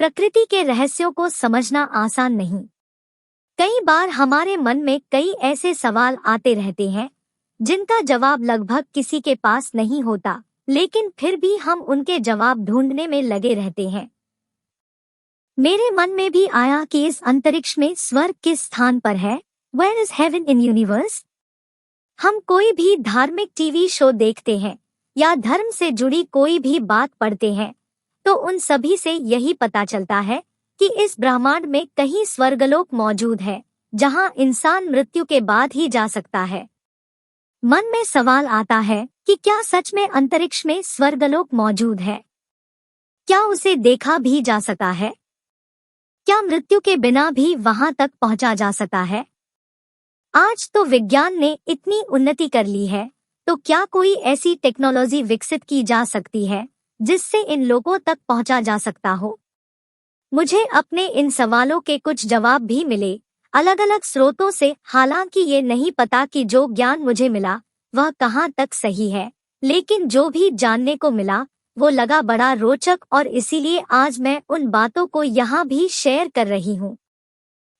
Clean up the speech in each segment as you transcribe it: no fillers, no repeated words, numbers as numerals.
प्रकृति के रहस्यों को समझना आसान नहीं। कई बार हमारे मन में कई ऐसे सवाल आते रहते हैं जिनका जवाब लगभग किसी के पास नहीं होता, लेकिन फिर भी हम उनके जवाब ढूंढने में लगे रहते हैं। मेरे मन में भी आया कि इस अंतरिक्ष में स्वर्ग किस स्थान पर है। Where is heaven in universe? हम कोई भी धार्मिक टीवी शो देखते हैं या धर्म से जुड़ी कोई भी बात पढ़ते हैं तो उन सभी से यही पता चलता है कि इस ब्रह्मांड में कहीं स्वर्गलोक मौजूद है जहां इंसान मृत्यु के बाद ही जा सकता है। मन में सवाल आता है कि क्या सच में अंतरिक्ष में स्वर्गलोक मौजूद है? क्या उसे देखा भी जा सकता है? क्या मृत्यु के बिना भी वहां तक पहुंचा जा सकता है? आज तो विज्ञान ने इतनी उन्नति कर ली है, तो क्या कोई ऐसी टेक्नोलॉजी विकसित की जा सकती है जिससे इन लोगों तक पहुंचा जा सकता हो? मुझे अपने इन सवालों के कुछ जवाब भी मिले अलग अलग स्रोतों से। हालांकि ये नहीं पता कि जो ज्ञान मुझे मिला वह कहाँ तक सही है, लेकिन जो भी जानने को मिला वो लगा बड़ा रोचक और इसीलिए आज मैं उन बातों को यहाँ भी शेयर कर रही हूँ।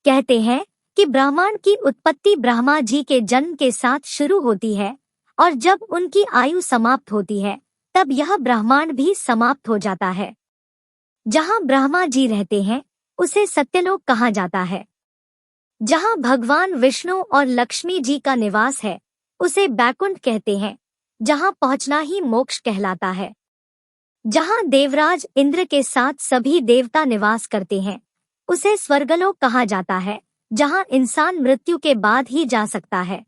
कहते हैं कि ब्रह्मांड की उत्पत्ति ब्रह्मा जी के जन्म के साथ शुरू होती है और जब उनकी आयु समाप्त होती है तब यह ब्रह्मांड भी समाप्त हो जाता है। जहाँ ब्रह्मा जी रहते हैं उसे सत्यलोक कहा जाता है। जहाँ भगवान विष्णु और लक्ष्मी जी का निवास है उसे बैकुंठ कहते हैं, जहाँ पहुँचना ही मोक्ष कहलाता है। जहाँ देवराज इंद्र के साथ सभी देवता निवास करते हैं उसे स्वर्गलोक कहा जाता है, जहाँ इंसान मृत्यु के बाद ही जा सकता है।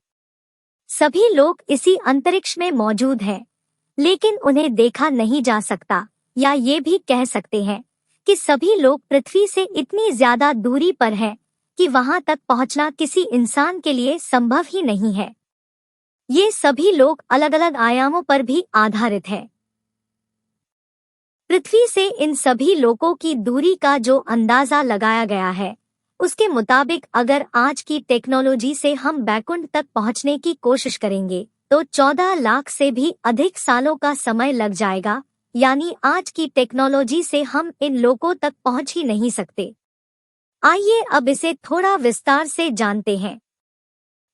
सभी लोग इसी अंतरिक्ष में मौजूद हैं, लेकिन उन्हें देखा नहीं जा सकता, या ये भी कह सकते हैं कि सभी लोग पृथ्वी से इतनी ज्यादा दूरी पर हैं कि वहां तक पहुंचना किसी इंसान के लिए संभव ही नहीं है। ये सभी लोग अलग अलग आयामों पर भी आधारित है। पृथ्वी से इन सभी लोगों की दूरी का जो अंदाजा लगाया गया है उसके मुताबिक अगर आज की टेक्नोलॉजी से हम बैकुंठ तक पहुंचने की कोशिश करेंगे तो 14 लाख से भी अधिक सालों का समय लग जाएगा। यानी आज की टेक्नोलॉजी से हम इन लोगों तक पहुंच ही नहीं सकते। आइए अब इसे थोड़ा विस्तार से जानते हैं।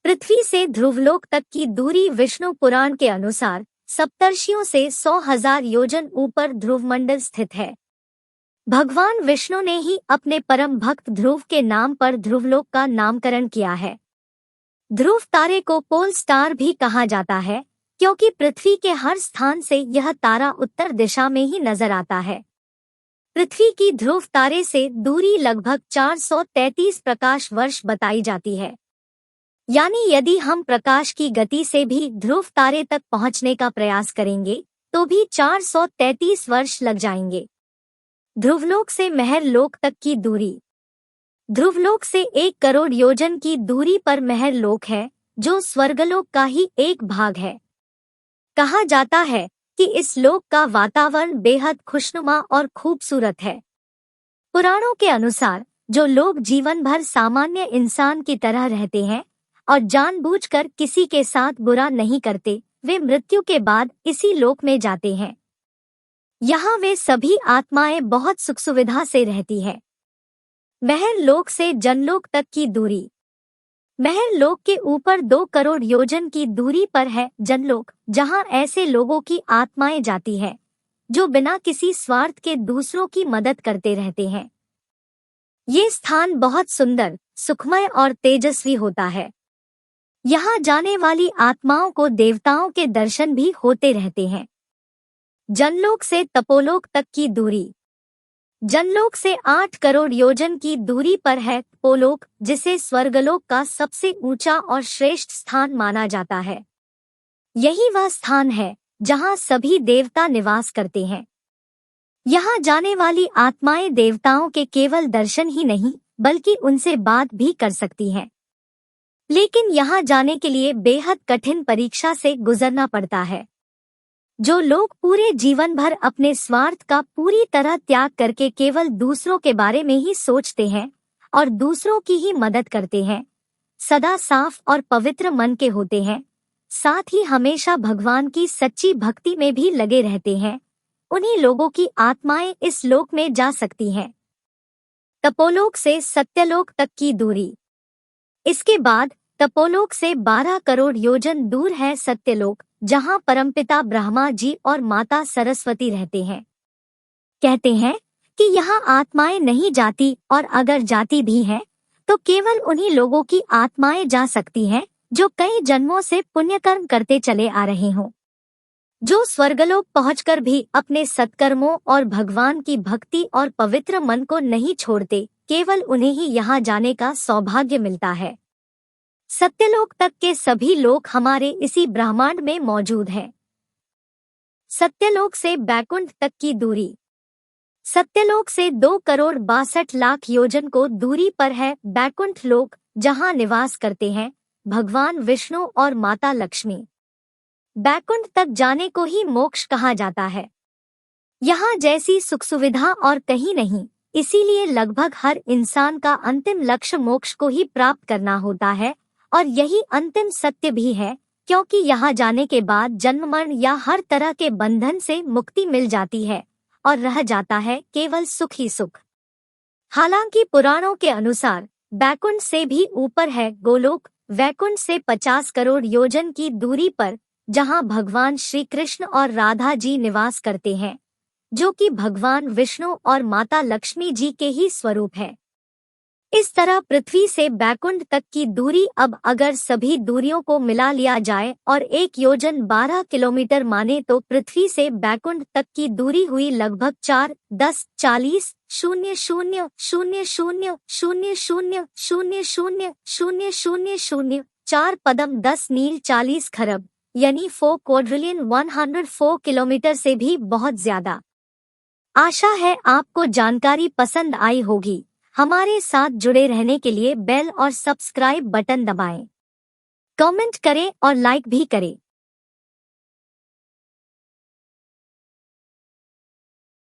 पृथ्वी से ध्रुवलोक तक की दूरी विष्णु पुराण के अनुसार सप्तर्षियों से 100,000 योजन ऊपर ध्रुवमंडल स्थित है। भगवान विष्णु ने ही अपने परम भक्त ध्रुव के नाम पर ध्रुवलोक का नामकरण किया है। ध्रुव तारे को पोल स्टार भी कहा जाता है क्योंकि पृथ्वी के हर स्थान से यह तारा उत्तर दिशा में ही नजर आता है। पृथ्वी की ध्रुव तारे से दूरी लगभग 433 प्रकाश वर्ष बताई जाती है। यानी यदि हम प्रकाश की गति से भी ध्रुव तारे तक पहुंचने का प्रयास करेंगे तो भी 433 वर्ष लग जाएंगे। ध्रुवलोक से महरलोक तक की दूरी। ध्रुवलोक से 1 करोड़ योजन की दूरी पर महरलोक है, जो स्वर्गलोक का ही एक भाग है। कहा जाता है कि इस लोक का वातावरण बेहद खुशनुमा और खूबसूरत है। पुराणों के अनुसार जो लोग जीवन भर सामान्य इंसान की तरह रहते हैं और जानबूझकर किसी के साथ बुरा नहीं करते, वे मृत्यु के बाद इसी लोक में जाते हैं। यहाँ वे सभी आत्माएं बहुत सुख सुविधा से रहती हैं। महरलोक से जनलोक तक की दूरी। महरलोक के ऊपर 2 करोड़ योजन की दूरी पर है जनलोक, जहाँ ऐसे लोगों की आत्माएं जाती हैं जो बिना किसी स्वार्थ के दूसरों की मदद करते रहते हैं। ये स्थान बहुत सुंदर, सुखमय और तेजस्वी होता है। यहाँ जाने वाली आत्माओं को देवताओं के दर्शन भी होते रहते हैं। जनलोक से तपोलोक तक की दूरी। जनलोक से 8 करोड़ योजन की दूरी पर है तपोलोक, जिसे स्वर्गलोक का सबसे ऊंचा और श्रेष्ठ स्थान माना जाता है। यही वह स्थान है जहां सभी देवता निवास करते हैं। यहाँ जाने वाली आत्माएं देवताओं के केवल दर्शन ही नहीं बल्कि उनसे बात भी कर सकती हैं। लेकिन यहाँ जाने के लिए बेहद कठिन परीक्षा से गुजरना पड़ता है। जो लोग पूरे जीवन भर अपने स्वार्थ का पूरी तरह त्याग करके केवल दूसरों के बारे में ही सोचते हैं और दूसरों की ही मदद करते हैं, सदा साफ और पवित्र मन के होते हैं, साथ ही हमेशा भगवान की सच्ची भक्ति में भी लगे रहते हैं, उन्हीं लोगों की आत्माएं इस लोक में जा सकती हैं। तपोलोक से सत्यलोक तक की दूरी। इसके बाद तपोलोक से 12 करोड़ योजन दूर है सत्यलोक, जहां परमपिता ब्रह्मा जी और माता सरस्वती रहते हैं। कहते हैं कि यहाँ आत्माएं नहीं जाती, और अगर जाती भी हैं तो केवल उन्हीं लोगों की आत्माएं जा सकती हैं जो कई जन्मों से पुण्यकर्म करते चले आ रहे हों। जो स्वर्गलोक पहुंचकर भी अपने सत्कर्मों और भगवान की भक्ति और पवित्र मन को नहीं छोड़ते, केवल उन्हें ही यहाँ जाने का सौभाग्य मिलता है। सत्यलोक तक के सभी लोक हमारे इसी ब्रह्मांड में मौजूद हैं। सत्यलोक से बैकुंठ तक की दूरी। सत्यलोक से 2 करोड़ 62 लाख योजन को दूरी पर है बैकुंठ लोक, जहां निवास करते हैं भगवान विष्णु और माता लक्ष्मी। बैकुंठ तक जाने को ही मोक्ष कहा जाता है। यहाँ जैसी सुख सुविधा और कहीं नहीं, इसीलिए लगभग हर इंसान का अंतिम लक्ष्य मोक्ष को ही प्राप्त करना होता है, और यही अंतिम सत्य भी है, क्योंकि यहाँ जाने के बाद जन्म मरण या हर तरह के बंधन से मुक्ति मिल जाती है और रह जाता है केवल सुख ही सुख। हालांकि पुराणों के अनुसार बैकुंठ से भी ऊपर है गोलोक, वैकुंठ से 50 करोड़ योजन की दूरी पर, जहां भगवान श्री कृष्ण और राधा जी निवास करते हैं, जो कि भगवान विष्णु और माता लक्ष्मी जी के ही स्वरूप है। इस तरह पृथ्वी से बैकुंठ तक की दूरी अब अगर सभी दूरियों को मिला लिया जाए और 1 योजन 12 किलोमीटर माने तो पृथ्वी से बैकुंठ तक की दूरी हुई लगभग 4, 10, 40, 0, 0, 0, 0, 0, 0, 0, 0, 0, 0, 0, 4 पदम 10 मील 40 खरब, यानी 4 क्वाड्रिलियन 104 किलोमीटर से भी बहुत ज्यादा। आशा है आपको जानकारी पसंद आई होगी। हमारे साथ जुड़े रहने के लिए बेल और सब्सक्राइब बटन दबाएं। कमेंट करें और लाइक भी करें।